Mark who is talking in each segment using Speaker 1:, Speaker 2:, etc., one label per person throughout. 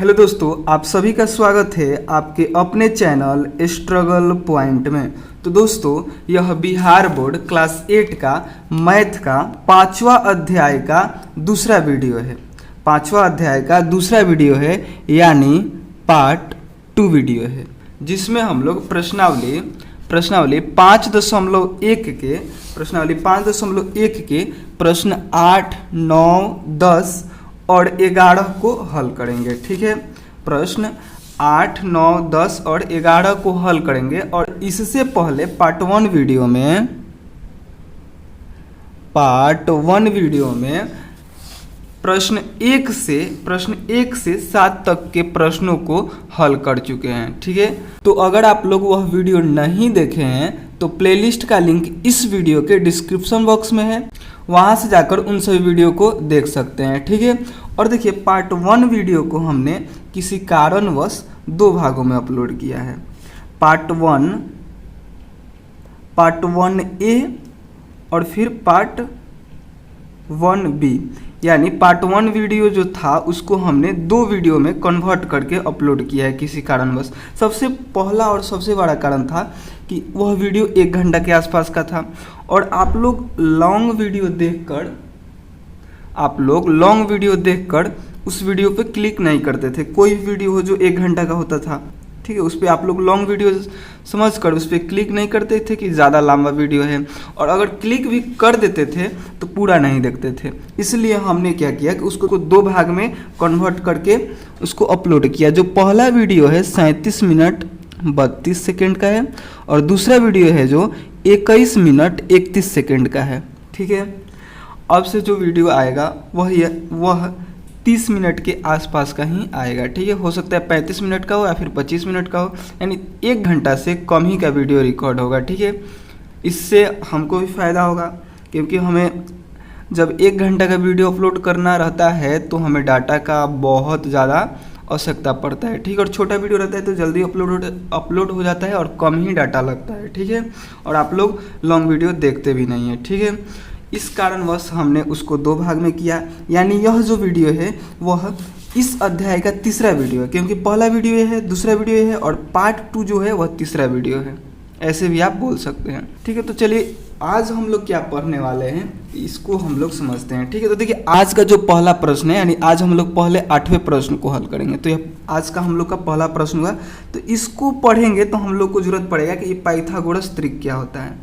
Speaker 1: Hello दोस्तों, आप सभी का स्वागत है आपके अपने चैनल स्ट्रगल पॉइंट में। तो दोस्तों, यह बिहार बोर्ड क्लास 8 का मैथ का 5वां अध्याय का दूसरा वीडियो है। 5वां अध्याय का दूसरा वीडियो है, यानी पार्ट 2 वीडियो है, जिसमें हम लोग प्रश्नावली 5.1 के प्रश्न 8, 9, 10 और 11 को हल करेंगे। ठीक है, प्रश्न 8, 9, 10 और 11 को हल करेंगे। और इससे पहले पार्ट 1 वीडियो में प्रश्न 1 से 7 तक के प्रश्नों को हल कर चुके हैं। ठीक है, तो अगर आप लोग वह वीडियो नहीं देखे हैं तो प्लेलिस्ट का लिंक इस वीडियो के डिस्क्रिप्शन बॉक्स में है, वहाँ से जाकर उन सभी वीडियो को देख सकते हैं। ठीक है, और देखिए पार्ट 1 वीडियो को हमने किसी कारणवश 2 भागों में अपलोड किया है। पार्ट 1A और फिर पार्ट 1B, यानी पार्ट 1 वीडियो जो था उसको हमने 2 वीडियो में कन्वर्ट करके अपलोड किया है किसी कारणवश। सबसे पहला और सबसे बड़ा कारण था कि वह वीडियो 1 घंटा के आसपास का था, और आप लोग लॉन्ग वीडियो देखकर उस वीडियो पे क्लिक नहीं करते थे। कोई वीडियो हो जो 1 घंटा का होता था, ठीक है, उस पर आप लोग लॉन्ग वीडियो समझकर उस पर क्लिक नहीं करते थे कि ज़्यादा लंबा वीडियो है, और अगर क्लिक भी कर देते थे तो पूरा नहीं देखते थे। इसलिए हमने क्या किया कि उसको 2 भाग में कन्वर्ट करके उसको अपलोड किया। जो पहला वीडियो है 37 मिनट 32 सेकेंड का है, और दूसरा वीडियो है जो 21 मिनट 31 सेकेंड का है। ठीक है, अब से जो वीडियो आएगा वह 30 मिनट के आसपास का ही आएगा। ठीक है, हो सकता है 35 मिनट का हो या फिर 25 मिनट का हो, यानी 1 घंटा से कम ही का वीडियो रिकॉर्ड होगा। ठीक है, इससे हमको भी फ़ायदा होगा, क्योंकि हमें जब 1 घंटा का वीडियो अपलोड करना रहता है तो हमें डाटा का बहुत ज़्यादा आवश्यकता पड़ता है। ठीक है, और छोटा वीडियो रहता है तो जल्दी अपलोड हो जाता है और कम ही डाटा लगता है। ठीक है, और आप लोग लॉन्ग वीडियो देखते भी नहीं हैं। ठीक है, इस कारणवश हमने उसको 2 भाग में किया, यानी यह जो वीडियो है वह इस अध्याय का तीसरा वीडियो है, क्योंकि पहला वीडियो ये है, दूसरा वीडियो है, और पार्ट 2 जो है वह तीसरा वीडियो है, ऐसे भी आप बोल सकते हैं। ठीक है, तो चलिए आज हम लोग क्या पढ़ने वाले हैं इसको हम लोग समझते हैं। ठीक है, तो देखिए आज का जो पहला प्रश्न है, यानी आज हम लोग पहले 8वें प्रश्न को हल करेंगे। तो यह आज का हम लोग का पहला प्रश्न हुआ, तो इसको पढ़ेंगे तो हम लोग को जरूरत पड़ेगा कि ये पाइथागोरस त्रिक क्या होता है।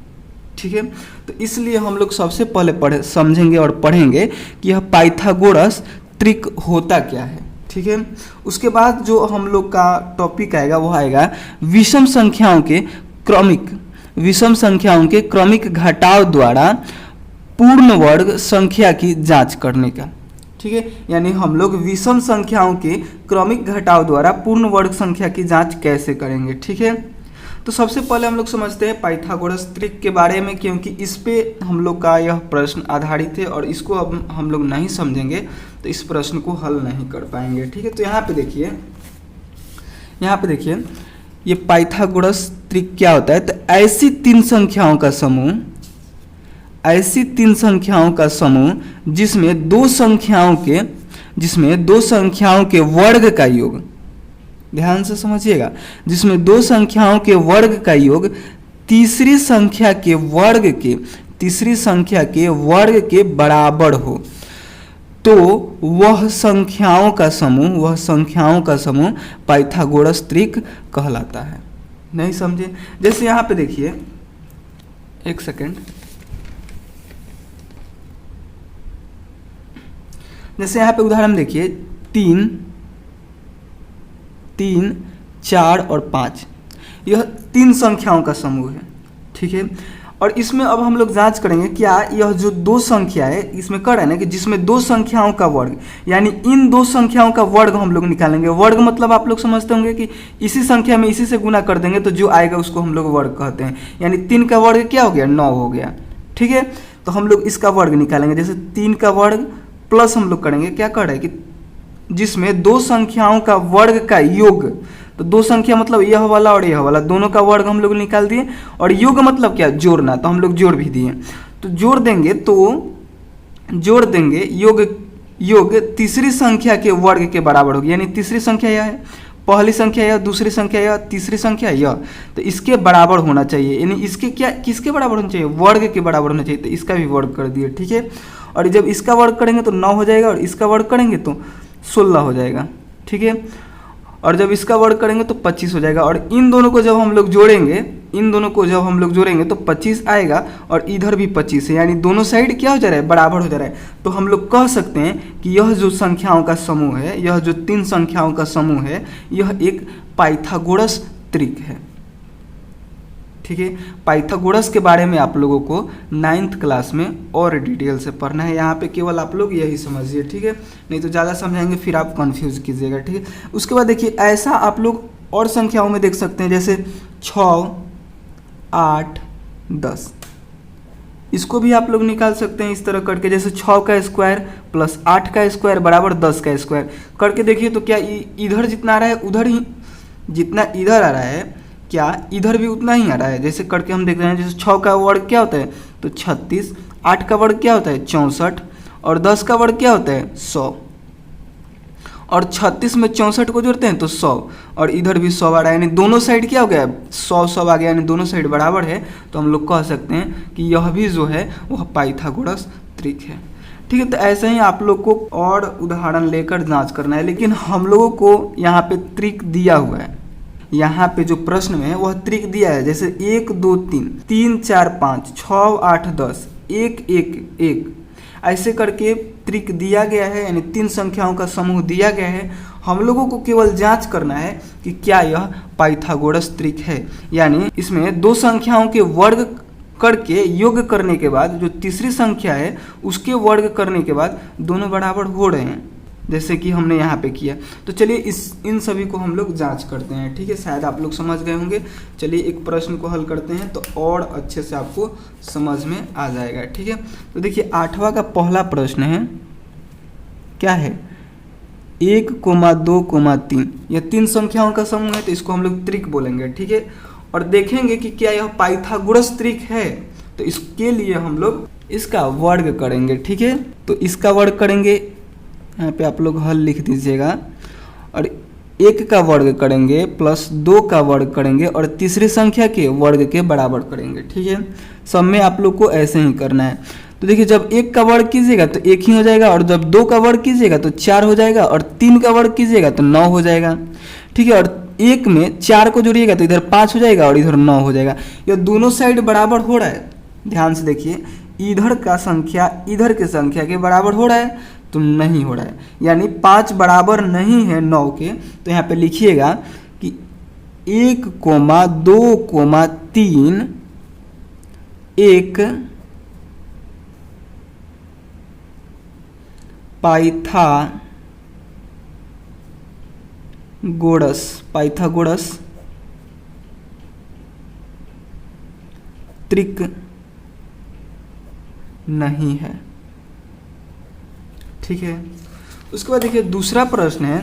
Speaker 1: ठीक है, तो इसलिए हम लोग सबसे पहले समझेंगे और पढ़ेंगे कि यह पाइथागोरस त्रिक होता क्या है। ठीक है, उसके बाद जो हम लोग का टॉपिक आएगा वो आएगा विषम संख्याओं के क्रमिक घटाव द्वारा पूर्ण वर्ग संख्या की जांच करने का। ठीक है, यानी हम लोग विषम संख्याओं के क्रमिक घटाव द्वारा पूर्ण वर्ग संख्या की जांच कैसे करेंगे। ठीक है, तो सबसे पहले हम लोग समझते हैं पाइथागोरस त्रिक के बारे में, क्योंकि इस पे हम लोग का यह प्रश्न आधारित है, और इसको अब हम लोग नहीं समझेंगे तो इस प्रश्न को हल नहीं कर पाएंगे। ठीक है, तो यहाँ पे देखिए ये पाइथागोरस त्रिक क्या होता है। तो ऐसी 3 संख्याओं का समूह जिसमें 2 संख्याओं के वर्ग का योग, ध्यान से समझिएगा, जिसमें 2 संख्याओं के वर्ग का योग तीसरी संख्या के वर्ग के बराबर हो, तो वह संख्याओं का समूह पाइथागोरस त्रिक कहलाता है। नहीं समझे? जैसे यहाँ पे देखिए, एक सेकेंड, जैसे यहाँ पे उदाहरण देखिए 3, 4 और 5, यह 3 संख्याओं का समूह है। ठीक है, और इसमें अब हम लोग जांच करेंगे क्या यह जो 2 संख्या है, इसमें कर रहे हैं ना कि जिसमें 2 संख्याओं का वर्ग, यानी इन 2 संख्याओं का वर्ग हम लोग निकालेंगे। वर्ग मतलब आप लोग समझते होंगे कि इसी संख्या में इसी से गुना कर देंगे तो जो आएगा उसको हम लोग वर्ग कहते हैं। यानी 3 का वर्ग क्या हो गया, 9 हो गया। ठीक है, तो हम लोग इसका वर्ग निकालेंगे। जैसे 3 का वर्ग प्लस हम लोग करेंगे, क्या कर रहे हैं कि जिसमें 2 संख्याओं का वर्ग का योग, तो 2 संख्या मतलब यह वाला और यह वाला, दोनों का वर्ग हम लोग निकाल दिए, और योग मतलब क्या, जोड़ना, तो हम लोग जोड़ भी दिए। तो जोड़ देंगे योग योग तीसरी संख्या के वर्ग के बराबर होगी, यानी तीसरी संख्या यह है, पहली संख्या यह, दूसरी संख्या यह, तीसरी संख्या यह, तो इसके बराबर होना चाहिए, यानी इसके क्या, किसके बराबर होना चाहिए, वर्ग के बराबर होना चाहिए। तो इसका भी वर्ग कर दिए, ठीक है। और जब इसका वर्ग करेंगे तो 9 हो जाएगा, और इसका वर्ग करेंगे तो 16 हो जाएगा, ठीक है। और जब इसका वर्ग करेंगे तो 25 हो जाएगा, और इन दोनों को जब हम लोग जोड़ेंगे, इन दोनों को जब हम लोग जोड़ेंगे तो 25 आएगा, और इधर भी 25 है, यानी दोनों साइड क्या हो जा रहा है, बराबर हो जा रहा है। तो हम लोग कह सकते हैं कि यह जो संख्याओं का समूह है, यह जो 3 संख्याओं का समूह है, यह एक पाइथागोरस त्रिक है, ठीक है। पाइथागोरस के बारे में आप लोगों को 9th क्लास में और डिटेल से पढ़ना है, यहाँ पे केवल आप लोग यही समझिए, ठीक है, नहीं तो ज़्यादा समझाएंगे फिर आप कंफ्यूज कीजिएगा, ठीक है। उसके बाद देखिए ऐसा आप लोग और संख्याओं में देख सकते हैं, जैसे 6, 8, 10, इसको भी आप लोग निकाल सकते हैं इस तरह करके, जैसे 6 का स्क्वायर प्लस 8 का स्क्वायर बराबर 10 का स्क्वायर करके देखिए, तो क्या इधर जितना आ रहा है उधर ही, जितना इधर आ रहा है क्या इधर भी उतना ही आ रहा है। जैसे करके हम देख रहे हैं, जैसे 6 का वर्ग क्या होता है तो 36, 8 का वर्ग क्या होता है 64, और 10 का वर्ग क्या होता है 100, और 36 में 64 को जोड़ते हैं तो 100, और इधर भी 100 आ रहा है, यानी दोनों साइड क्या हो गया, 100 आ गया, यानी दोनों साइड बराबर है। तो हम लोग कह सकते हैं कि यह भी जो है वह पाइथागोरस त्रिक है, ठीक है। तो ऐसे ही आप लोग को और उदाहरण लेकर जांच करना है, लेकिन हम लोगों को यहाँ पे त्रिक दिया हुआ है, यहाँ पे जो प्रश्न में है वह त्रिक दिया है, जैसे 1 2 3, 3 4 5, 6 8 10, 1 1 1, ऐसे करके त्रिक दिया गया है, यानी 3 संख्याओं का समूह दिया गया है। हम लोगों को केवल जांच करना है कि क्या यह पाइथागोरस त्रिक है, यानी इसमें 2 संख्याओं के वर्ग करके योग करने के बाद जो तीसरी संख्या है उसके वर्ग करने के बाद दोनों बराबर हो रहे हैं, जैसे कि हमने यहाँ पे किया। तो चलिए इन सभी को हम लोग जांच करते हैं, ठीक है। शायद आप लोग समझ गए होंगे। चलिए एक प्रश्न को हल करते हैं तो और अच्छे से आपको समझ में आ जाएगा, ठीक है। तो देखिए 8वां का पहला प्रश्न है, क्या है, 1, 2, 3, यह 3 संख्याओं का समूह है, तो इसको हम लोग त्रिक बोलेंगे, ठीक है। और देखेंगे कि क्या यह पाइथागोरस त्रिक है, तो इसके लिए हम लोग इसका वर्ग करेंगे, ठीक है। तो इसका वर्ग करेंगे, यहाँ पे आप लोग हल लिख दीजिएगा, और 1 का वर्ग करेंगे प्लस 2 का वर्ग करेंगे और तीसरी संख्या के वर्ग के बराबर करेंगे, ठीक है। सब में आप लोग को ऐसे ही करना है। तो देखिए जब 1 का वर्ग कीजिएगा तो 1 ही हो जाएगा, और जब 2 का वर्ग कीजिएगा तो 4 हो जाएगा, और 3 का वर्ग कीजिएगा तो 9 हो जाएगा, ठीक है। और 1 में 4 को जोड़िएगा तो इधर 5 हो जाएगा और इधर 9 हो जाएगा। यह दोनों साइड बराबर हो रहा है, ध्यान से देखिए, इधर का संख्या इधर के संख्या के बराबर हो रहा है तो नहीं हो रहा है, यानी 5 बराबर नहीं है 9 के। तो यहाँ पे लिखिएगा कि 1, 2, 3 एक पाइथागोरस त्रिक नहीं है, ठीक है। उसके बाद देखिए दूसरा प्रश्न है,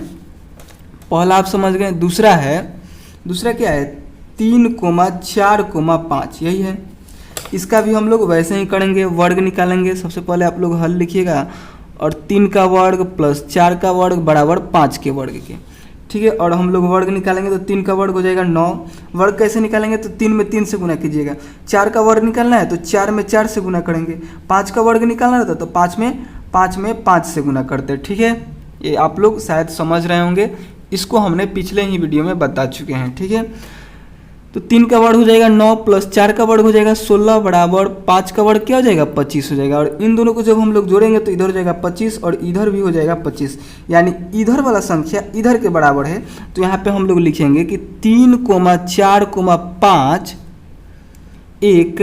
Speaker 1: पहला आप समझ गए, दूसरा क्या है 3, 4, 5, यही है। इसका भी हम लोग वैसे ही करेंगे, वर्ग निकालेंगे। सबसे पहले आप लोग हल लिखिएगा, और 3 का वर्ग प्लस 4 का वर्ग बराबर 5 के वर्ग के, ठीक है। और हम लोग वर्ग निकालेंगे तो 3 का वर्ग हो जाएगा 9। वर्ग कैसे निकालेंगे तो 3 में 3 से गुना कीजिएगा। 4 का वर्ग निकालना है तो 4 में 4 से गुना करेंगे। 5 का वर्ग निकालना रहता तो 5 में 5 से गुना करते हैं, ठीक है। ये आप लोग शायद समझ रहे होंगे, इसको हमने पिछले ही वीडियो में बता चुके हैं, ठीक है। तो 3 का वर्ग हो जाएगा 9 प्लस 4 का वर्ग हो जाएगा 16 बराबर 5 का वर्ग क्या हो जाएगा 25 हो जाएगा। और इन दोनों को जब हम लोग जोड़ेंगे तो इधर हो जाएगा 25 और इधर भी हो जाएगा 25, यानी इधर वाला संख्या इधर के बराबर है। तो यहाँ पे हम लोग लिखेंगे कि 3, 4, 5 एक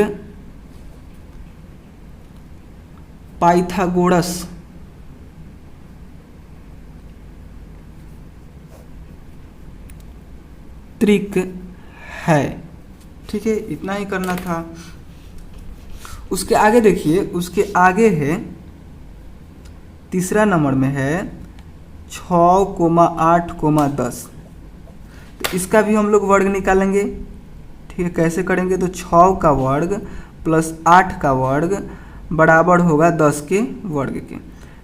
Speaker 1: पाइथागोरस त्रिक है, ठीक है। इतना ही करना था। उसके आगे देखिए, उसके आगे है तीसरा नंबर में है 6, 8, 10। तो इसका भी हम लोग वर्ग निकालेंगे, ठीक है। कैसे करेंगे तो 6 का वर्ग प्लस 8 का वर्ग बराबर होगा 10 के वर्ग के,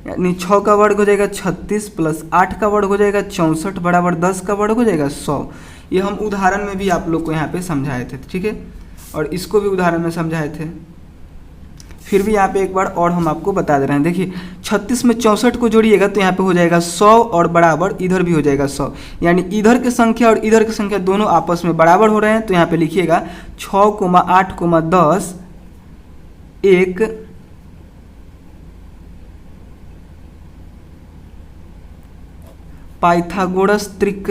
Speaker 1: यानी 6 का वर्ग हो जाएगा 36 प्लस 8 का वर्ग हो जाएगा 64 बराबर 10 का वर्ग हो जाएगा 100। ये हम उदाहरण में भी आप लोग को यहाँ पे समझाए थे, ठीक है, और इसको भी उदाहरण में समझाए थे। फिर भी यहाँ पे एक बार और हम आपको बता दे रहे हैं। देखिए 36 में 64 को जोड़िएगा तो यहाँ पे हो जाएगा 100 और बराबर इधर भी हो जाएगा 100, यानी इधर की संख्या और इधर की संख्या दोनों आपस में बराबर हो रहे हैं। तो यहाँ पे लिखिएगा 6, 8, 10 एक पाइथागोरस त्रिक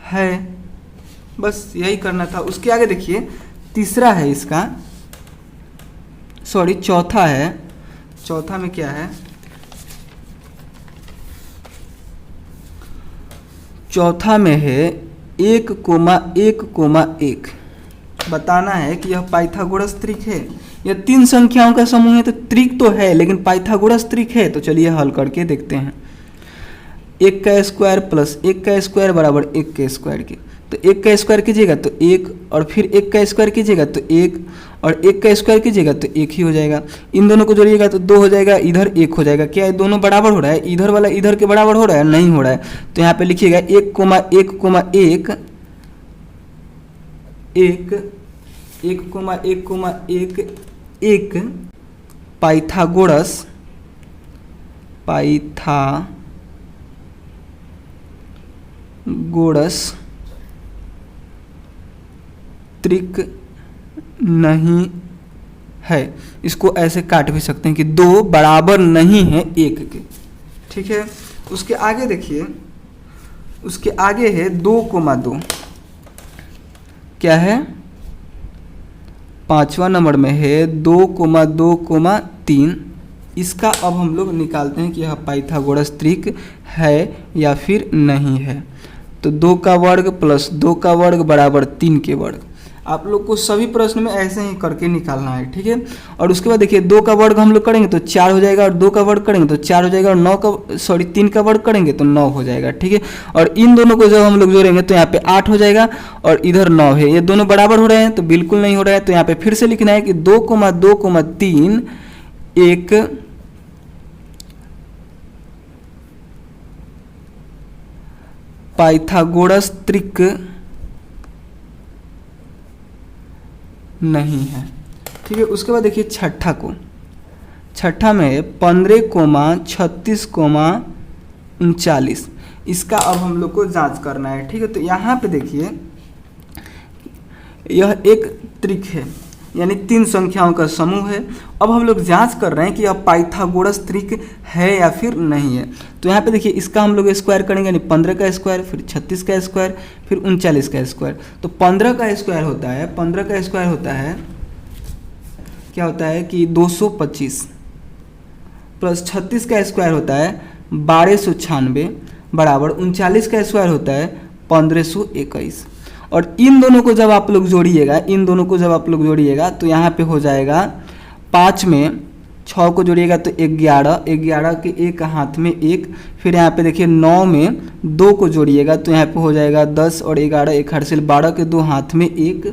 Speaker 1: है। बस यही करना था। उसके आगे देखिए तीसरा है इसका, सॉरी चौथा है। चौथा में क्या है, चौथा में है 1,1,1 बताना है कि यह पाइथागोरस त्रिक है। यह 3 संख्याओं का समूह है तो त्रिक तो है, लेकिन पाइथागोरस त्रिक है। तो चलिए हल करके देखते हैं। 1 का स्क्वायर प्लस 1 का स्क्वायर बराबर 1 के स्क्वायर के, तो 1 का स्क्वायर कीजिएगा तो 1, और फिर 1 का स्क्वायर कीजिएगा तो 1, और 1 का स्क्वायर कीजिएगा तो 1 ही हो जाएगा। इन दोनों को जोड़िएगा तो 2 हो जाएगा, इधर 1 हो जाएगा। क्या ये दोनों बराबर हो रहा है? इधर वाला इधर के बराबर हो रहा है? नहीं हो रहा है। तो यहाँ पे लिखिएगा 1,1,1 1,1,1 पाइथागोरस त्रिक नहीं है। इसको ऐसे काट भी सकते हैं कि 2 बराबर नहीं है 1 के, ठीक है। उसके आगे देखिए, उसके आगे है 2,2 क्या है, 5वां नंबर में है 2,2,3। इसका अब हम लोग निकालते हैं कि यह पाइथागोरस त्रिक है या फिर नहीं है। तो 2 का वर्ग प्लस 2 का वर्ग बराबर 3 के वर्ग। आप लोग को सभी प्रश्न में ऐसे ही करके निकालना है, ठीक है। और उसके बाद देखिए 2 का वर्ग हम लोग करेंगे तो 4 हो जाएगा, और 2 का वर्ग करेंगे तो 4 हो जाएगा, और 3 का वर्ग करेंगे तो 9 हो जाएगा, ठीक है। और इन दोनों को जब हम लोग जोड़ेंगे तो यहाँ पे 8 हो जाएगा, और इधर 9 है। ये दोनों बराबर हो रहे हैं? तो बिल्कुल नहीं हो रहा है। तो यहाँ पे फिर से लिखना है कि 2,2,3 एक पाइथागोरस त्रिक नहीं है, ठीक है। उसके बाद देखिए छठा में 15,36,39। इसका अब हम लोग को जांच करना है, ठीक है। तो यहाँ पे देखिए यह एक त्रिक है, यानी 3 संख्याओं का समूह है। अब हम लोग जांच कर रहे हैं कि यह पाइथागोरस त्रिक है या फिर नहीं है। तो यहाँ पे देखिए इसका हम लोग स्क्वायर करेंगे, यानी 15 का स्क्वायर, फिर 36 का स्क्वायर, फिर 39 का स्क्वायर। तो 15 का स्क्वायर होता है, 15 का स्क्वायर होता है क्या होता है कि 225, प्लस 36 का स्क्वायर होता है 1296 बराबर 39 का स्क्वायर होता है 1521। और इन दोनों को जब आप लोग जोड़िएगा, तो यहाँ पे हो जाएगा 5 में 6 को जोड़िएगा तो 11 के एक हाथ में 1। फिर यहाँ पे देखिए 9 में 2 को जोड़िएगा तो यहाँ पे हो जाएगा 10, और 11 एक हाथ से 12 के 2 हाथ में 1।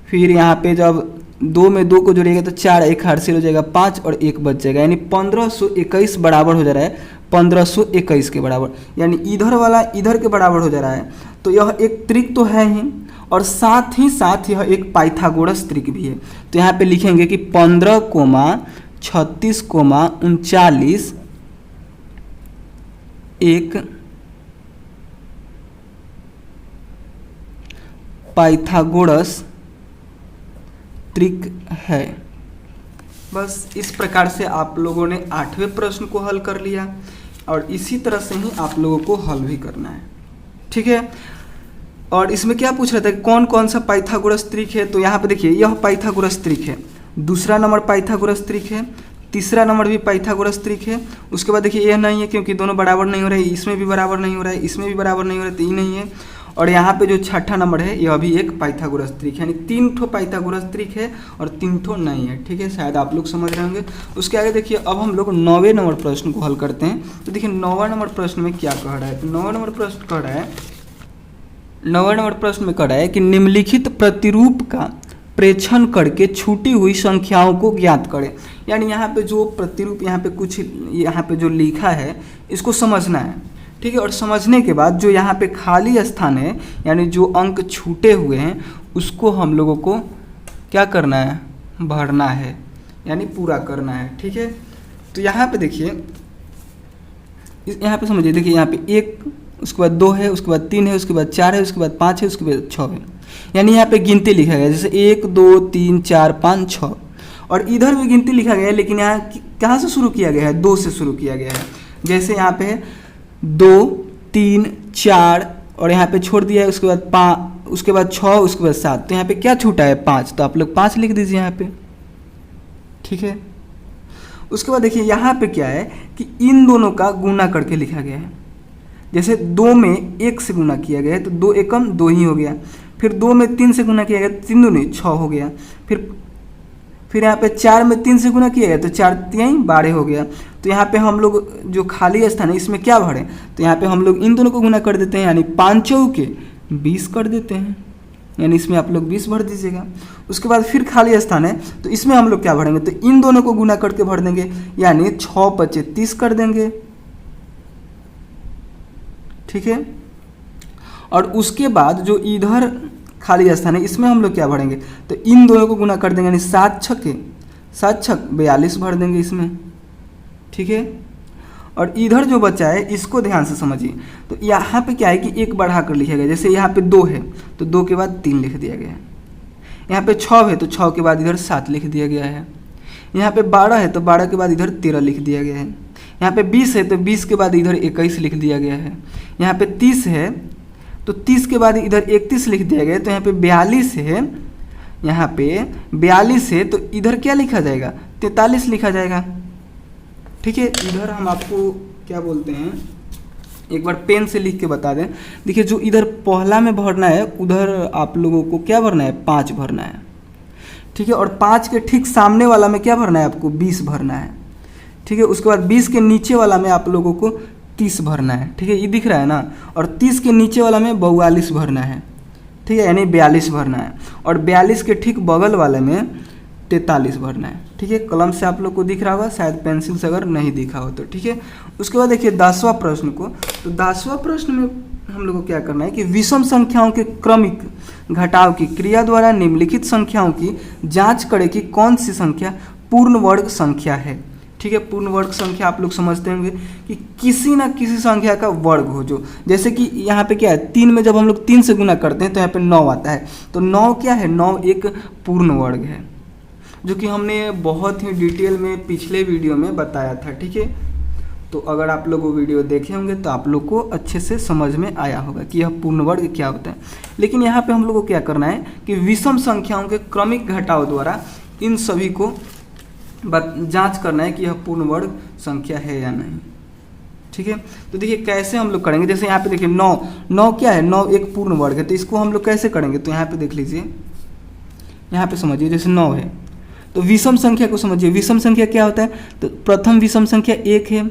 Speaker 1: फिर यहाँ पे जब 2 में 2 को जोड़िएगा तो 4 एक हाथ से हो जाएगा 5, और 1 बच जाएगा, यानी 1521 बराबर हो जा रहा है 1521 के बराबर, यानी इधर वाला इधर के बराबर हो जा रहा है। तो यह एक त्रिक तो है ही, और साथ ही साथ यह एक पाइथागोरस त्रिक भी है। तो यहाँ पे लिखेंगे कि 15,36,39 एक पाइथागोरस त्रिक है। बस इस प्रकार से आप लोगों ने 8वें प्रश्न को हल कर लिया, और इसी तरह से ही आप लोगों को हल भी करना है, ठीक है। और इसमें क्या पूछ रहा था, कौन कौन सा पाइथागोरस त्रिक है? तो यहाँ पे देखिए यह पाइथागोरस त्रिक है, दूसरा नंबर पाइथागोरस त्रिक है, तीसरा नंबर भी पाइथागोरस त्रिक है। उसके बाद देखिए यह नहीं है क्योंकि दोनों बराबर नहीं हो रहे, इसमें भी बराबर नहीं हो रहा है, इसमें भी बराबर नहीं हो रहा है, तो ये नहीं है। और यहाँ पे जो छठा नंबर है यह भी एक पाइथागोरस त्रिक है, यानी 3 ठो पाइथागोरस त्रिक है और 3 ठो नहीं है, ठीक है। शायद आप लोग समझ रहे होंगे। उसके आगे देखिए अब हम लोग 9वें नंबर प्रश्न को हल करते हैं। तो देखिए 9वां नंबर प्रश्न में क्या कह रहा है, तो 9वां नंबर प्रश्न कह रहा है कि निम्नलिखित प्रतिरूप का प्रेक्षण करके छूटी हुई संख्याओं को ज्ञात करें। यानी यहाँ पे जो प्रतिरूप यहाँ पे कुछ यहाँ पे जो लिखा है इसको समझना है, ठीक है। और समझने के बाद जो यहाँ पे खाली स्थान है यानी जो अंक छूटे हुए हैं उसको हम लोगों को क्या करना है, भरना है यानी पूरा करना है, ठीक है। तो यहाँ पे देखिए, यहाँ पे समझिए, देखिए यहाँ पे 1, उसके बाद 2 है, उसके बाद 3 है, उसके बाद 4 है, उसके बाद 5 है, उसके बाद 6 है। यानी यहाँ पे गिनती लिखा गया जैसे 1 2 3 4 5 6, और इधर भी गिनती लिखा गया है लेकिन यहाँ कहाँ से शुरू किया गया है, 2 से शुरू किया गया है। जैसे यहाँ पे है 2 3 4 और यहाँ पे छोड़ दिया है, उसके बाद 5, उसके बाद 6, उसके बाद 7, तो यहाँ पे क्या छूटा है 5, तो आप लोग 5 लिख दीजिए यहाँ पे, ठीक है। उसके बाद देखिए यहाँ पे क्या है कि इन दोनों का गुना करके लिखा गया है। जैसे 2 में 1 से गुना किया गया है तो 2 एकम 2 ही हो गया, फिर 2 में 3 से गुना किया गया, 3 दूनी 6 हो गया, फिर यहाँ पे 4 में 3 से गुना किया गया तो 4 3 12 हो गया। तो यहाँ पे हम लोग जो खाली स्थान है इसमें क्या भरें, तो यहाँ पे हम लोग इन दोनों को गुना कर देते हैं, यानी 5 चौके 20 कर देते हैं, यानी इसमें आप लोग 20 भर दीजिएगा। उसके बाद फिर खाली स्थान है तो इसमें हम लोग क्या भरेंगे, तो इन दोनों को गुना करके भर देंगे, यानी 6 5 30 कर देंगे, ठीक है। और उसके बाद जो इधर खाली स्थान है इसमें हम लोग क्या भरेंगे, तो इन दोनों को गुना कर देंगे, यानी 7 छक्के 42 भर देंगे इसमें, ठीक है। और इधर जो बचा है इसको ध्यान से समझिए, तो यहाँ पे क्या है कि 1 बढ़ा कर लिखा गया, जैसे यहाँ पे 2 है तो 2 के बाद 3 लिख दिया गया है, यहाँ पे 6 है तो 6 के बाद इधर 7 लिख दिया गया है, यहाँ पे 12 है तो 12 के बाद इधर 13 लिख दिया गया है, यहाँ पे 20 है तो 20 के बाद इधर 21 लिख दिया गया है, यहाँ पे 30 है तो 30 के बाद इधर 31 लिख दिया गया है, तो यहाँ पे 42 है, यहाँ पे 42 है तो इधर क्या लिखा जाएगा, 43 लिखा जाएगा, ठीक है। इधर हम आपको क्या बोलते हैं, एक बार पेन से लिख के बता दें। देखिए जो इधर पहला में भरना है उधर आप लोगों को क्या भरना है, 5 भरना है, ठीक है। और 5 के ठीक सामने वाला में क्या भरना है, आपको 20 भरना है, ठीक है। उसके बाद 20 के नीचे वाला में आप लोगों को 30 भरना है, ठीक है, ये दिख रहा है ना। और 30 के नीचे वाला में 42 भरना है, ठीक है, यानी 42 भरना है। और 42 के ठीक बगल वाले में 43 भरना है, ठीक है। कलम से आप लोग को दिख रहा होगा, शायद पेंसिल से अगर नहीं दिखा हो तो, ठीक है। उसके बाद देखिए 10वां प्रश्न को, तो 10वां प्रश्न में हम लोग को क्या करना है कि विषम संख्याओं के क्रमिक घटाव की क्रिया द्वारा निम्नलिखित संख्याओं की जांच करें कि कौन सी संख्या पूर्ण वर्ग संख्या है, ठीक है। पूर्ण वर्ग संख्या आप लोग समझते होंगे कि किसी ना किसी संख्या का वर्ग हो, जो जैसे कि यहाँ पे क्या है, 3 में जब हम लोग 3 से गुना करते हैं तो यहाँ पे 9 आता है, तो 9 क्या है, 9 एक पूर्ण वर्ग है, जो कि हमने बहुत ही डिटेल में पिछले वीडियो में बताया था, ठीक है। तो अगर आप लोग वो वीडियो देखे होंगे तो आप लोग को अच्छे से समझ में आया होगा कि यह पूर्ण वर्ग क्या होता है। लेकिन यहाँ पे हम लोग को क्या करना है कि विषम संख्याओं के क्रमिक घटाव द्वारा इन सभी को जांच करना है कि यह पूर्ण वर्ग संख्या है या नहीं, ठीक है। तो देखिए कैसे हम लोग करेंगे, जैसे यहाँ पे देखिए 9 क्या है, 9 एक पूर्ण वर्ग है, तो इसको हम लोग कैसे करेंगे, तो यहाँ पे देख लीजिए, यहाँ पे समझिए, जैसे 9 है तो विषम संख्या को समझिए। विषम संख्या क्या होता है, तो प्रथम विषम संख्या 1 है,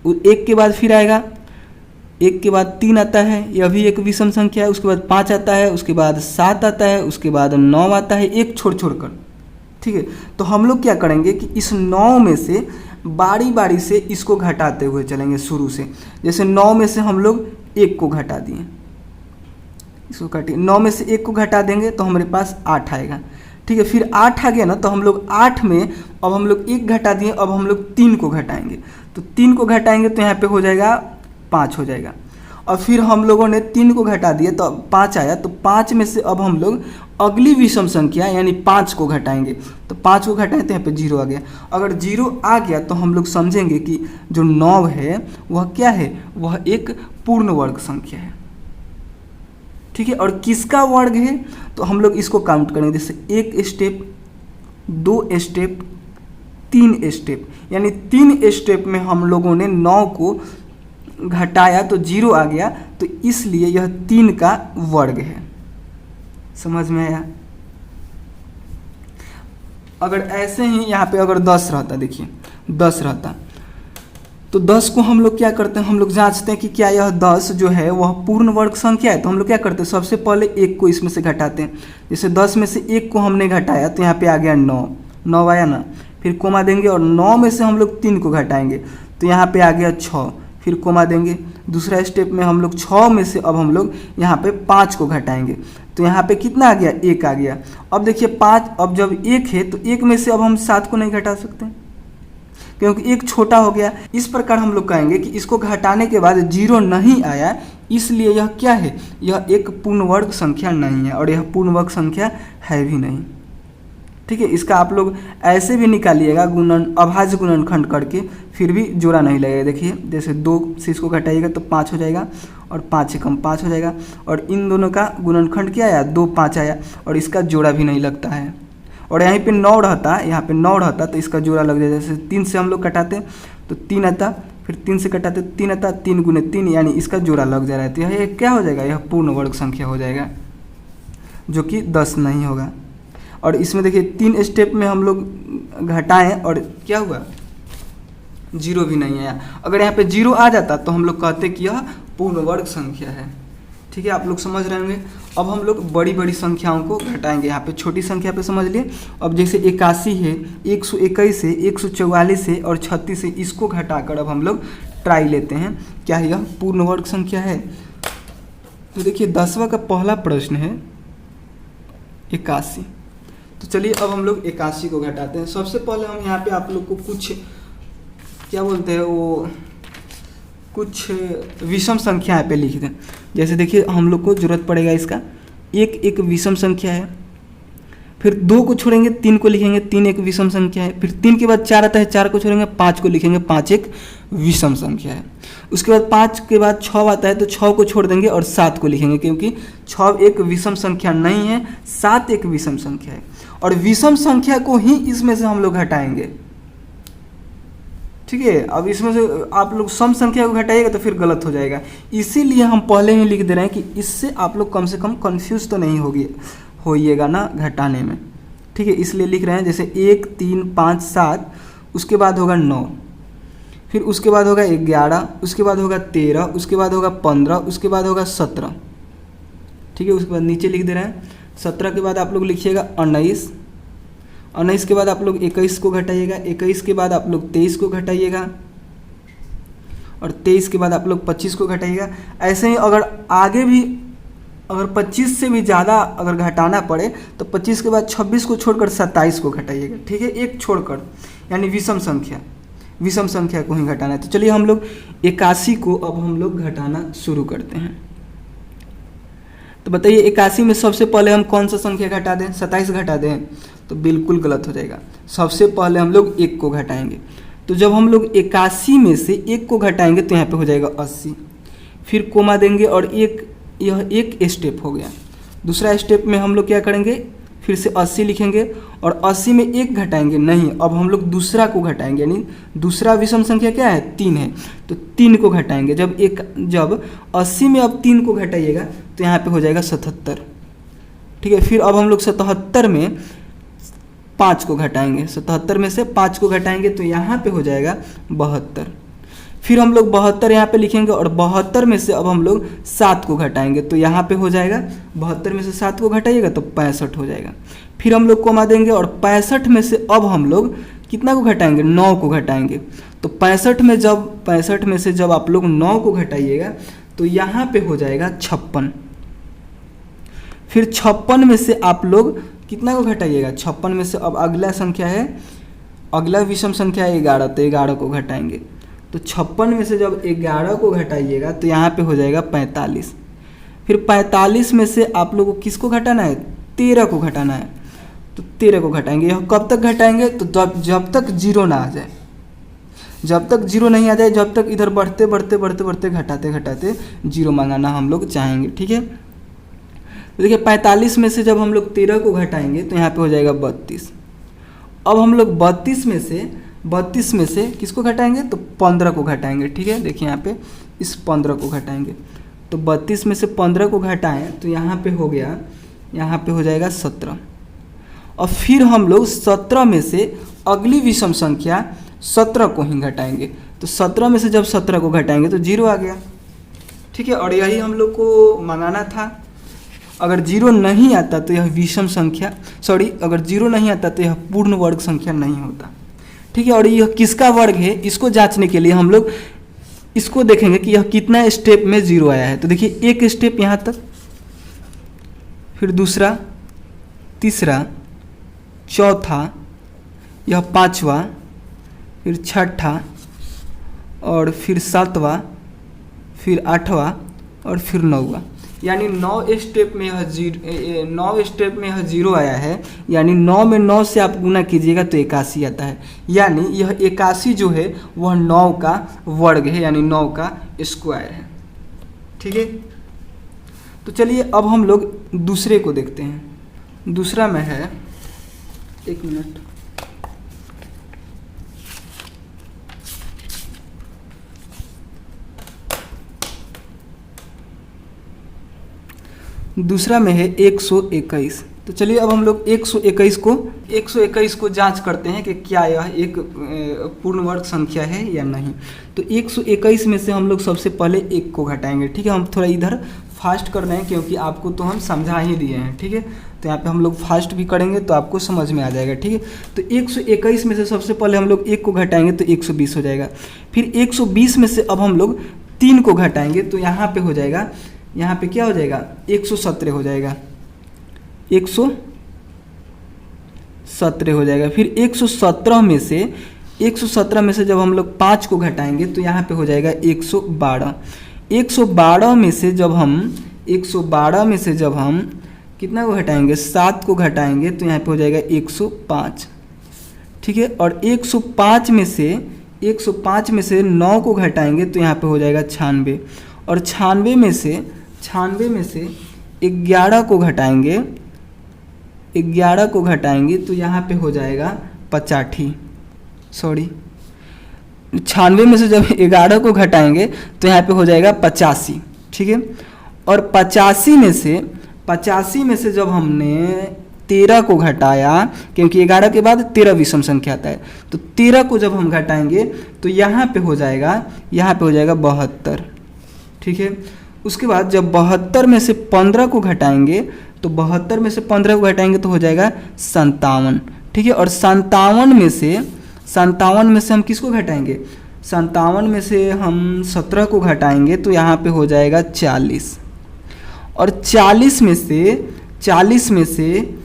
Speaker 1: 1 के बाद फिर आएगा, 1 के बाद 3 आता है, यह भी एक विषम संख्या है, उसके बाद 5 आता है, उसके बाद 7 आता है, उसके बाद 9 आता है, एक छोड़ कर, ठीक है। तो हम लोग क्या करेंगे कि इस 9 में से बारी बारी से इसको घटाते हुए चलेंगे शुरू से। जैसे 9 में से हम लोग 1 को घटा दिए, इसको काटिए, 9 में से 1 को घटा देंगे तो हमारे पास 8 आएगा, ठीक है। फिर 8 आ गया ना, तो हम लोग 8 में अब हम लोग 1 घटा दिए, अब हम लोग 3 को घटाएंगे, तो 3 को घटाएंगे तो यहाँ पे हो जाएगा 5 हो जाएगा। और फिर हम लोगों ने 3 को घटा दिया तो 5 आया, तो 5 में से अब हम लोग अगली विषम संख्या यानी 5 को घटाएंगे, तो 5 को घटाएं तो यहाँ पे 0 आ गया। अगर 0 आ गया तो हम लोग समझेंगे कि जो 9 है वह क्या है, वह एक पूर्ण वर्ग संख्या है, ठीक है। और किसका वर्ग है, तो हम लोग इसको काउंट करेंगे, जैसे 1 स्टेप, 2 स्टेप, 3 स्टेप, यानी 3 स्टेप में हम लोगों ने 9 को घटाया तो 0 आ गया, तो इसलिए यह 3 का वर्ग है। समझ में आया। अगर ऐसे ही यहाँ पे अगर 10 रहता, देखिए 10 रहता तो 10 को हम लोग क्या करते हैं, हम लोग जांचते हैं कि क्या यह 10 जो है वह पूर्ण वर्ग संख्या है। तो हम लोग क्या करते हैं, सबसे पहले 1 को इसमें से घटाते हैं। जैसे 10 में से 1 को हमने घटाया तो यहाँ पे आ गया 9 आया ना, फिर कोमा देंगे और 9 में से हम लोग 3 को घटाएंगे तो यहाँ पे आ गया 6, फिर कोमा देंगे। दूसरा स्टेप में हम लोग 6 में से अब हम लोग यहाँ पे 5 को घटाएंगे तो यहाँ पे कितना आ गया, 1 आ गया। अब देखिए 5, अब जब 1 है तो 1 में से अब हम 7 को नहीं घटा सकते क्योंकि 1 छोटा हो गया। इस प्रकार हम लोग कहेंगे कि इसको घटाने के बाद 0 नहीं आया, इसलिए यह क्या है, यह एक पूर्ण वर्ग संख्या नहीं है और यह पूर्ण वर्ग संख्या है भी नहीं। ठीक है, इसका आप लोग ऐसे भी निकालिएगा गुणन अभाज्य गुणनखंड करके, फिर भी जोड़ा नहीं लगेगा। देखिए जैसे 2 से इसको घटाइएगा तो 5 हो जाएगा और 5 से कम 5 हो जाएगा, और इन दोनों का गुणनखंड क्या आया, 2 5 आया और इसका जोड़ा भी नहीं लगता है। और यहीं पे 9 रहता, यहाँ पे 9 रहता तो इसका जोड़ा लग जाए। जैसे 3 से हम लोग कटाते तो 3 आता, फिर 3 से कटाते 3 आता, 3 गुने 3 यानी इसका जोड़ा लग जा रहा है। तो यह क्या हो जाएगा, यह पूर्ण वर्ग संख्या हो जाएगा जो कि 10 नहीं होगा। और इसमें देखिए 3 स्टेप में हम लोग घटाएं और क्या हुआ, 0 भी नहीं आया। अगर यहाँ पे 0 आ जाता तो हम लोग कहते कि यह पूर्ण वर्ग संख्या है। ठीक है, आप लोग समझ रहे होंगे। अब हम लोग बड़ी बड़ी संख्याओं को घटाएंगे। यहाँ पे छोटी संख्या पे समझ लिए। अब जैसे 81 है, 121 है, 144 है और 36 है, इसको घटाकर अब हम लोग ट्राई लेते हैं क्या यह पूर्ण वर्ग संख्या है। तो देखिए 10वां का पहला प्रश्न है 81। तो चलिए अब हम लोग 81 को घटाते हैं। सबसे पहले हम यहाँ पे आप लोग को कुछ क्या बोलते हैं वो कुछ विषम संख्या यहाँ पे लिख दें। जैसे देखिए हम लोग को जरूरत पड़ेगा इसका, एक विषम संख्या है, फिर 2 को छोड़ेंगे 3 को लिखेंगे, 3 एक विषम संख्या है, फिर 3 के बाद 4 आता है, 4 को छोड़ेंगे 5 को लिखेंगे, 5 एक विषम संख्या है। उसके बाद 5 के बाद 6 आता है तो 6 को छोड़ देंगे और 7 को लिखेंगे क्योंकि 6 एक विषम संख्या नहीं है, 7 एक विषम संख्या है और विषम संख्या को ही इसमें से हम लोग घटाएंगे। ठीक है, अब इसमें से आप लोग सम संख्या को घटाइएगा तो फिर गलत हो जाएगा, इसीलिए हम पहले ही लिख दे रहे हैं कि इससे आप लोग कम से कम कंफ्यूज तो नहीं होइएगा ना घटाने में। ठीक है, इसलिए लिख रहे हैं जैसे 1 3 5 7, उसके बाद होगा 9, फिर उसके बाद होगा 11, उसके बाद होगा 13, उसके बाद होगा 15, उसके बाद होगा 17। ठीक है, उसके बाद नीचे लिख दे रहे हैं 17 के बाद आप लोग लिखिएगा 19, 19 के बाद आप लोग 21 को घटाइएगा, 21 के बाद आप लोग 23 को घटाइएगा और 23 के बाद आप लोग 25 को घटाइएगा। ऐसे ही अगर आगे भी अगर 25 से भी ज़्यादा अगर घटाना पड़े तो 25 के बाद 26 को छोड़कर 27 को घटाइएगा। ठीक है, एक छोड़कर, यानी विषम संख्या को ही घटाना है। तो चलिए हम लोग 81 को अब हम लोग घटाना शुरू करते हैं। तो बताइए 81 में सबसे पहले हम कौन सा संख्या घटा दें, 27 घटा दें? तो बिल्कुल गलत हो जाएगा। सबसे पहले हम लोग 1 को घटाएंगे। तो जब हम लोग 81 में से 1 को घटाएंगे तो यहाँ पे हो जाएगा 80, फिर कोमा देंगे और यह एक स्टेप हो गया। दूसरा स्टेप में हम लोग क्या करेंगे, फिर से 80 लिखेंगे और 80 में 1 घटाएंगे नहीं, अब हम लोग दूसरा को घटाएंगे, यानी दूसरा विषम संख्या क्या है, 3 है, तो 3 को घटाएंगे। जब 80 में अब 3 को घटाइएगा तो यहाँ पे हो जाएगा 77। ठीक है, फिर अब हम लोग 77 में 5 को घटाएंगे, 77 में से 5 को घटाएंगे तो यहाँ पे हो जाएगा 72। फिर हम लोग 72 यहाँ पे लिखेंगे और 72 में से अब हम लोग 7 को घटाएंगे तो यहाँ पे हो जाएगा 72 में से 7 को घटाइएगा तो 65 हो जाएगा। फिर हम लोग कोमा देंगे और 65 में से अब हम लोग कितना को घटाएंगे, 9 को घटाएंगे। तो 65 में से जब आप लोग 9 को घटाइएगा तो यहाँ पे हो जाएगा 56। फिर 56 में से आप लोग कितना को घटाइएगा, 56 में से अब अगला संख्या है, अगला विषम संख्या है 11, तो 11 को घटाएंगे। तो 56 में से जब 11 को घटाइएगा तो यहाँ पे हो जाएगा 45। फिर 45 में से आप लोगों को किसको घटाना है, 13 को घटाना है, तो 13 को घटाएंगे। यह कब तक घटाएंगे, तो जब तक 0 ना आ जाए, जब तक 0 नहीं आ जाए, जब तक इधर बढ़ते घटाते 0 मंगाना हम लोग चाहेंगे। ठीक है, तो देखिए 45 में से जब हम लोग 13 को घटाएंगे तो यहाँ पे हो जाएगा 32। अब हम लोग 32 में से किसको घटाएंगे, तो 15 को घटाएंगे। ठीक है, देखिए यहाँ पे इस 15 को घटाएंगे, तो 32 में से 15 को घटाएं तो यहाँ पे हो गया, यहाँ पे हो जाएगा 17। और फिर हम लोग 17 में से अगली विषम संख्या 17 को ही घटाएंगे। तो 17 में से जब 17 को घटाएंगे तो 0 आ गया, ठीक है। और यही हम लोग को मंगाना था। अगर 0 नहीं आता तो यह विषम संख्या, अगर 0 नहीं आता तो यह पूर्ण वर्ग संख्या नहीं होता, ठीक है। और यह किसका वर्ग है, इसको जांचने के लिए हम लोग इसको देखेंगे कि यह कितना स्टेप में 0 आया है। तो देखिए, एक स्टेप यहाँ तक, फिर दूसरा, तीसरा, चौथा, यह पांचवा, फिर छठा, और फिर सातवां, फिर आठवां, और फिर नौवां। यानी 9 स्टेप में यह 0 आया है। यानी 9 में 9 से आप गुना कीजिएगा तो 81 आता है। यानी यह 81 जो है वह 9 का वर्ग है, यानी 9 का स्क्वायर है, ठीक है। तो चलिए अब हम लोग दूसरे को देखते हैं। दूसरा में है, एक मिनट, दूसरा में है 121। तो चलिए अब हम लोग 121 को जांच करते हैं कि क्या यह एक पूर्ण वर्ग संख्या है या नहीं। तो 121 में से हम लोग सबसे पहले 1 को घटाएंगे, ठीक है। हम थोड़ा इधर फास्ट कर रहे हैं क्योंकि आपको तो हम समझा ही दिए हैं, ठीक है। तो यहाँ पे हम लोग फास्ट भी करेंगे तो आपको समझ में आ जाएगा, ठीक है। तो 121 में से सबसे पहले हम लोग 1 को घटाएंगे तो 120 हो जाएगा। फिर 120 में से अब हम लोग 3 को घटाएंगे तो यहाँ पे हो जाएगा, यहाँ पे क्या हो जाएगा, 117 हो जाएगा, 117 हो जाएगा। फिर 117 में से जब हम लोग 5 को घटाएंगे तो यहाँ पे हो जाएगा 112। 112 में से जब हम कितना को घटाएंगे, 7 को घटाएंगे तो यहाँ पे हो जाएगा 105, ठीक है। और 105 में से 9 को घटाएंगे तो यहाँ पे हो जाएगा 96। और 96 में से 11 को घटाएंगे तो यहाँ पे हो जाएगा 85। 96 में से जब 11 को घटाएंगे तो यहाँ पे हो जाएगा 85, ठीक है। और 85 में से जब हमने 13 को घटाया, क्योंकि 11 के बाद 13 विषम संख्या आता है, तो 13 को जब हम घटाएंगे तो यहाँ पे हो जाएगा 72, ठीक है। उसके बाद जब 72 में से 15 को घटाएंगे तो 72 में से 15 को घटाएंगे तो हो जाएगा 57, ठीक है। और 57 में से हम किसको घटाएंगे, 57 में से हम 17 को घटाएंगे तो यहाँ पे हो जाएगा 40। और 40 में से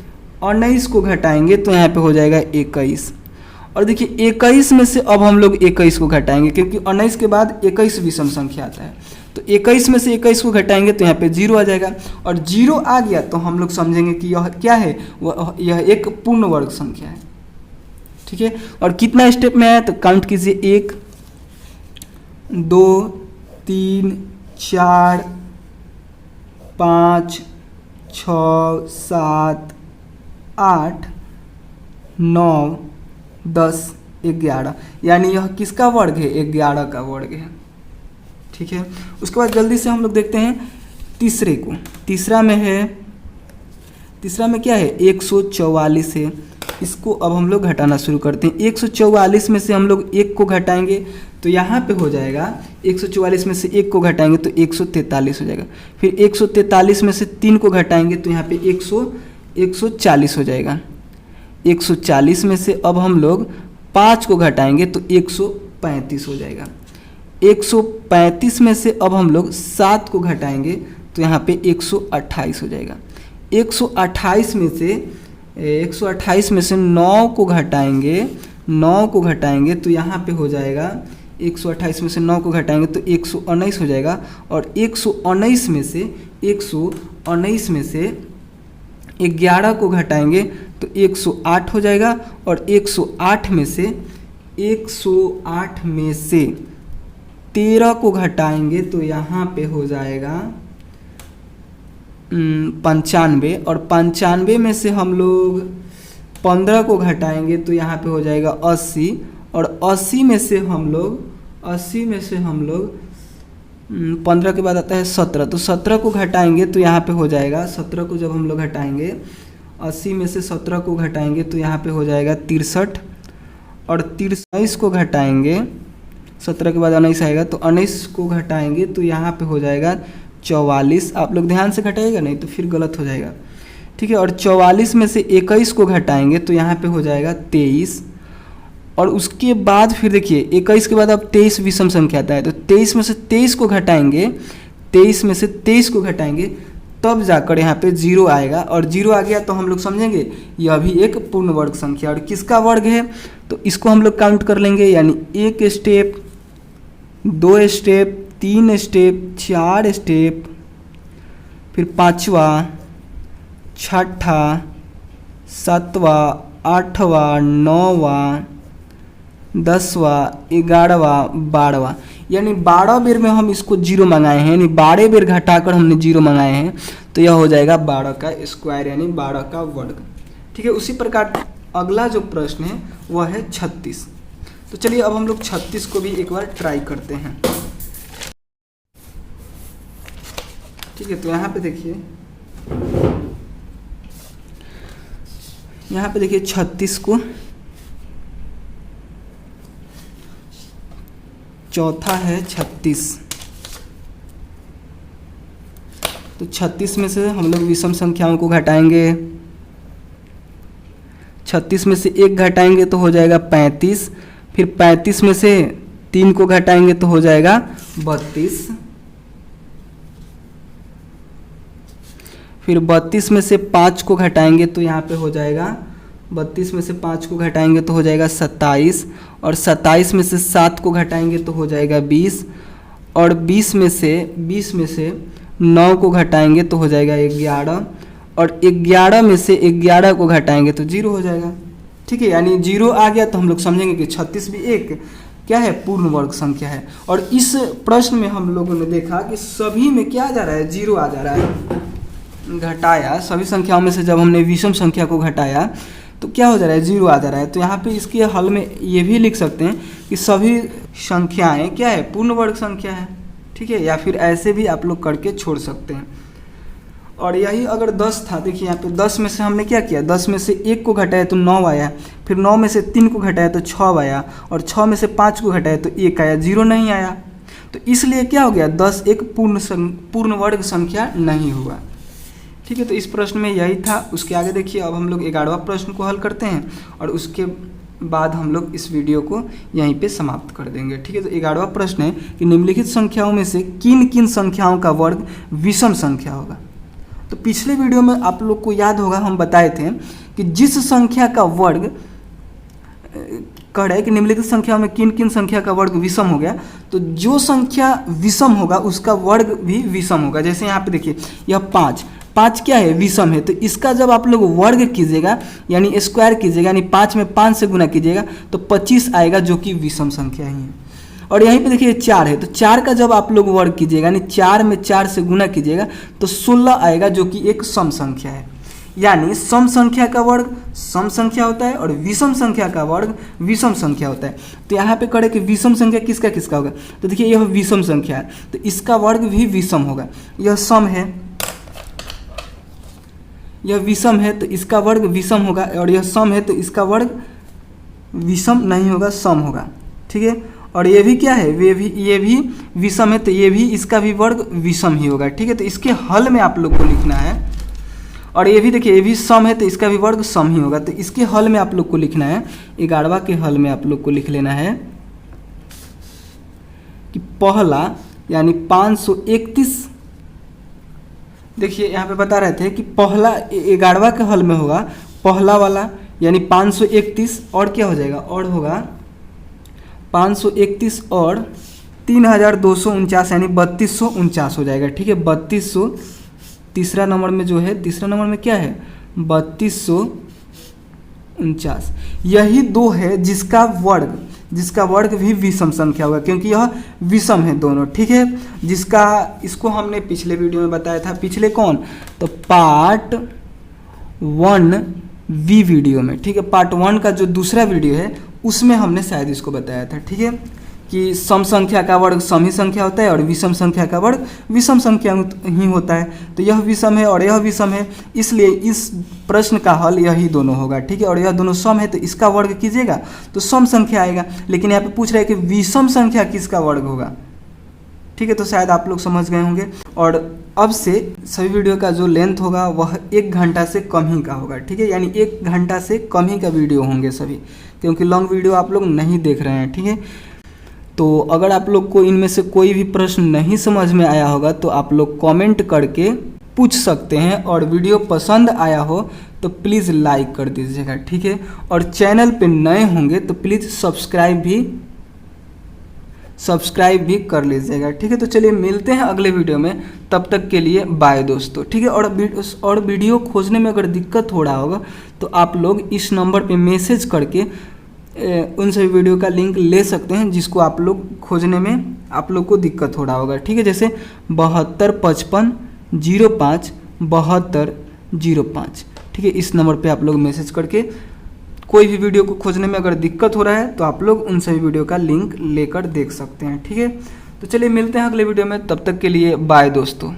Speaker 1: 19 को घटाएंगे तो यहाँ पे हो जाएगा 21। और देखिए 21 में से अब हम लोग 21 को घटाएंगे, क्योंकि 19 के बाद 21 विषम संख्या आता है। तो 21 में से 21 को घटाएंगे तो यहाँ पे 0 आ जाएगा। और 0 आ गया तो हम लोग समझेंगे कि यह क्या है, यह एक पूर्ण वर्ग संख्या है, ठीक है। और कितना स्टेप में आया तो काउंट कीजिए, 1 2 3 4 5 6 7 8 9 10 11। यानी यह किसका वर्ग है, 11 का वर्ग है, ठीक है। उसके बाद जल्दी से हम लोग देखते हैं तीसरे को। तीसरा में क्या है, 144 है। इसको अब हम लोग घटाना शुरू करते हैं। 144 में से हम लोग 1 को घटाएंगे तो यहाँ पे हो जाएगा, 144 में से 1 को घटाएंगे तो 143 हो जाएगा। फिर 143 में से 3 को घटाएंगे तो यहाँ पे 140 हो जाएगा। 140 में से अब हम लोग 5 को घटाएंगे तो 135 हो जाएगा। 135 में से अब हम लोग 7 को घटाएंगे तो यहाँ पे 128 हो जाएगा। 128 में से 9 को घटाएंगे तो यहाँ पे हो जाएगा, 128 में से 9 को घटाएंगे तो 119 हो जाएगा। और 119 में से 11 को घटाएंगे तो 108 हो जाएगा। और 108 में से 13 को घटाएंगे तो यहाँ पे हो जाएगा 95। और 95 में से हम लोग 15 को घटाएंगे तो यहाँ पे हो जाएगा 80। और 80 में से हम लोग 15 के बाद आता है 17, तो 17 को घटाएंगे तो यहाँ पे हो जाएगा, 17 को जब हम लोग घटाएंगे, 80 में से 17 को घटाएंगे तो यहाँ पे हो जाएगा 63। और 23 को घटाएंगे, 17 के बाद 19 आएगा तो 19 को घटाएंगे तो यहाँ पे हो जाएगा 44। आप लोग ध्यान से घटाइएगा, नहीं तो फिर गलत हो जाएगा, ठीक है। और 44 में से 21 को घटाएंगे तो यहाँ पे हो जाएगा 23। और उसके बाद फिर देखिए 21 के बाद अब 23 विषम संख्या आता है, तो 23 में से 23 को घटाएंगे, 23 में से 23 को घटाएंगे तब जाकर यहाँ पे 0 आएगा। और 0 आ गया तो हम लोग समझेंगे यह भी एक पूर्ण वर्ग संख्या। और किसका वर्ग है तो इसको हम लोग काउंट कर लेंगे, यानी 1 स्टेप, 2 स्टेप, 3 स्टेप, 4 स्टेप, फिर 5वां, 6वां, 7वां, 8वां, 9वां, 10वां, 11वां, 12वां, यानी 12 बेर में हम इसको 0 मंगाए हैं, यानी 12 बेर घटाकर हमने 0 मंगाए हैं, तो यह हो जाएगा 12 का स्क्वायर यानी 12 का वर्ग, ठीक है। उसी प्रकार अगला जो प्रश्न है वह है 36। तो चलिए अब हम लोग 36 को भी एक बार ट्राई करते हैं, ठीक है। तो यहाँ पे देखिए, यहाँ पे देखिए 36 को चौथा है 36, तो 36 में से हम लोग विषम संख्याओं को घटाएंगे, 36 में से 1 घटाएंगे तो हो जाएगा 35, फिर 35 में से 3 को घटाएंगे तो हो जाएगा 32, फिर 32 में से 5 को घटाएंगे तो यहाँ पे हो जाएगा, 32 में से 5 को घटाएंगे तो हो जाएगा 27, और 27 में से 7 को घटाएंगे तो हो जाएगा 20, और 20 में से 9 को घटाएंगे तो हो जाएगा 11, और 11 में से 11 को घटाएंगे तो 0 हो जाएगा, ठीक है। यानी 0 आ गया तो हम लोग समझेंगे कि 36 भी एक क्या है, पूर्ण वर्ग संख्या है। और इस प्रश्न में हम लोगों ने देखा कि सभी में क्या आ जा रहा है, 0 आ जा रहा है। घटाया सभी संख्याओं में से जब हमने विषम संख्या को घटाया तो क्या हो जा रहा है, 0 आ जा रहा है। तो यहाँ पे इसके हल में ये भी लिख सकते हैं कि सभी संख्याएं क्या है, पूर्ण वर्ग संख्या है, ठीक है। या फिर ऐसे भी आप लोग करके छोड़ सकते हैं। और यही अगर 10 था, देखिए यहाँ पे 10 में से हमने क्या किया, 10 में से 1 को घटाया तो 9 आया, फिर 9 में से 3 को घटाया तो 6 आया, और 6 में से 5 को घटाया तो 1 आया, 0 नहीं आया। तो इसलिए क्या हो गया, 10 एक पूर्ण वर्ग संख्या नहीं हुआ, ठीक है। तो इस प्रश्न में यही था। उसके आगे देखिए अब हम लोग 11वां प्रश्न को हल करते हैं और उसके बाद हम लोग इस वीडियो को यहीं पे समाप्त कर देंगे, ठीक है। तो 11वां प्रश्न है कि निम्नलिखित संख्याओं में से किन किन संख्याओं का वर्ग विषम संख्या होगा। तो पिछले वीडियो में आप लोग को याद होगा हम बताए थे कि जिस संख्या का वर्ग कह रहा है कि निम्नलिखित संख्याओं में किन किन संख्या का वर्ग विषम हो गया, तो जो संख्या विषम होगा उसका वर्ग भी विषम होगा। जैसे यहाँ पे देखिए यह 5 क्या है, विषम है, तो इसका जब आप लोग वर्ग कीजिएगा यानी स्क्वायर कीजिएगा, यानी 5 में 5 से गुना कीजिएगा तो 25 आएगा, जो कि विषम संख्या ही है। और यहीं पे देखिए 4 है, तो 4 का जब आप लोग वर्ग कीजिएगा यानी 4 में 4 से गुना कीजिएगा तो 16 आएगा, जो कि एक सम संख्या है। यानी सम संख्या का वर्ग सम संख्या होता है और विषम संख्या का वर्ग विषम संख्या होता है। तो यहाँ पे करें कि विषम संख्या किसका किसका होगा, तो देखिए यह विषम संख्या है तो इसका वर्ग भी विषम होगा। यह सम है, यह विषम है तो इसका वर्ग विषम होगा, और यह सम है तो इसका वर्ग विषम नहीं होगा, सम होगा, ठीक है। और ये भी क्या है, ये भी विषम है तो ये भी इसका भी वर्ग विषम ही होगा, ठीक है। तो इसके हल में आप लोग को लिखना है। और ये भी देखिए ये भी सम है तो इसका भी वर्ग सम ही होगा, तो इसके हल में आप लोग को लिखना है। 11वां के हल में आप लोग को लिख लेना है कि पहला यानी 531, देखिए यहाँ पे बता रहे थे कि पहला 11वां के हल में होगा पहला वाला यानी 531, और क्या हो जाएगा, और होगा 531 और 3249 यानी 3249 हो जाएगा, ठीक है। 3200 तीसरा नंबर में जो है, तीसरा नंबर में क्या है 3249, यही दो है जिसका वर्ग भी विषम संख्या होगा, क्योंकि यह विषम है दोनों, ठीक है। जिसका इसको हमने पिछले वीडियो में बताया था, पिछले कौन, तो पार्ट 1 वीडियो में, ठीक है। पार्ट 1 का जो दूसरा वीडियो है उसमें हमने शायद इसको बताया था, ठीक है। कि सम संख्या का वर्ग सम ही संख्या होता है और विषम संख्या का वर्ग विषम संख्या ही होता है। तो यह विषम है और यह विषम है, इसलिए इस प्रश्न का हल यही दोनों होगा, ठीक है। और यह दोनों सम है तो इसका वर्ग कीजिएगा तो सम संख्या आएगा, लेकिन यहाँ पे पूछ रहा है कि विषम संख्या किसका वर्ग होगा, ठीक है। तो शायद आप लोग समझ गए होंगे। और अब से सभी वीडियो का जो लेंथ होगा वह 1 घंटा से कम ही का होगा, ठीक है। यानी 1 घंटा से कम ही का वीडियो होंगे सभी, क्योंकि लॉन्ग वीडियो आप लोग नहीं देख रहे हैं, ठीक है। तो अगर आप लोग को इनमें से कोई भी प्रश्न नहीं समझ में आया होगा तो आप लोग कमेंट करके पूछ सकते हैं, और वीडियो पसंद आया हो तो प्लीज़ लाइक कर दीजिएगा, ठीक है। और चैनल पे नए होंगे तो प्लीज़ सब्सक्राइब भी कर लीजिएगा, ठीक है। तो चलिए मिलते हैं अगले वीडियो में, तब तक के लिए बाय दोस्तों, ठीक है। और वीडियो खोजने में अगर दिक्कत हो रहा होगा तो आप लोग इस नंबर पे मैसेज करके उन सभी वीडियो का लिंक ले सकते हैं जिसको आप लोग खोजने में आप लोग को दिक्कत हो रहा होगा, ठीक है। जैसे 7255057205, ठीक है। इस नंबर पे आप लोग मैसेज करके कोई भी वीडियो को खोजने में अगर दिक्कत हो रहा है तो आप लोग उन सभी वीडियो का लिंक लेकर देख सकते हैं, ठीक है। तो चलिए मिलते हैं अगले वीडियो में, तब तक के लिए बाय दोस्तों।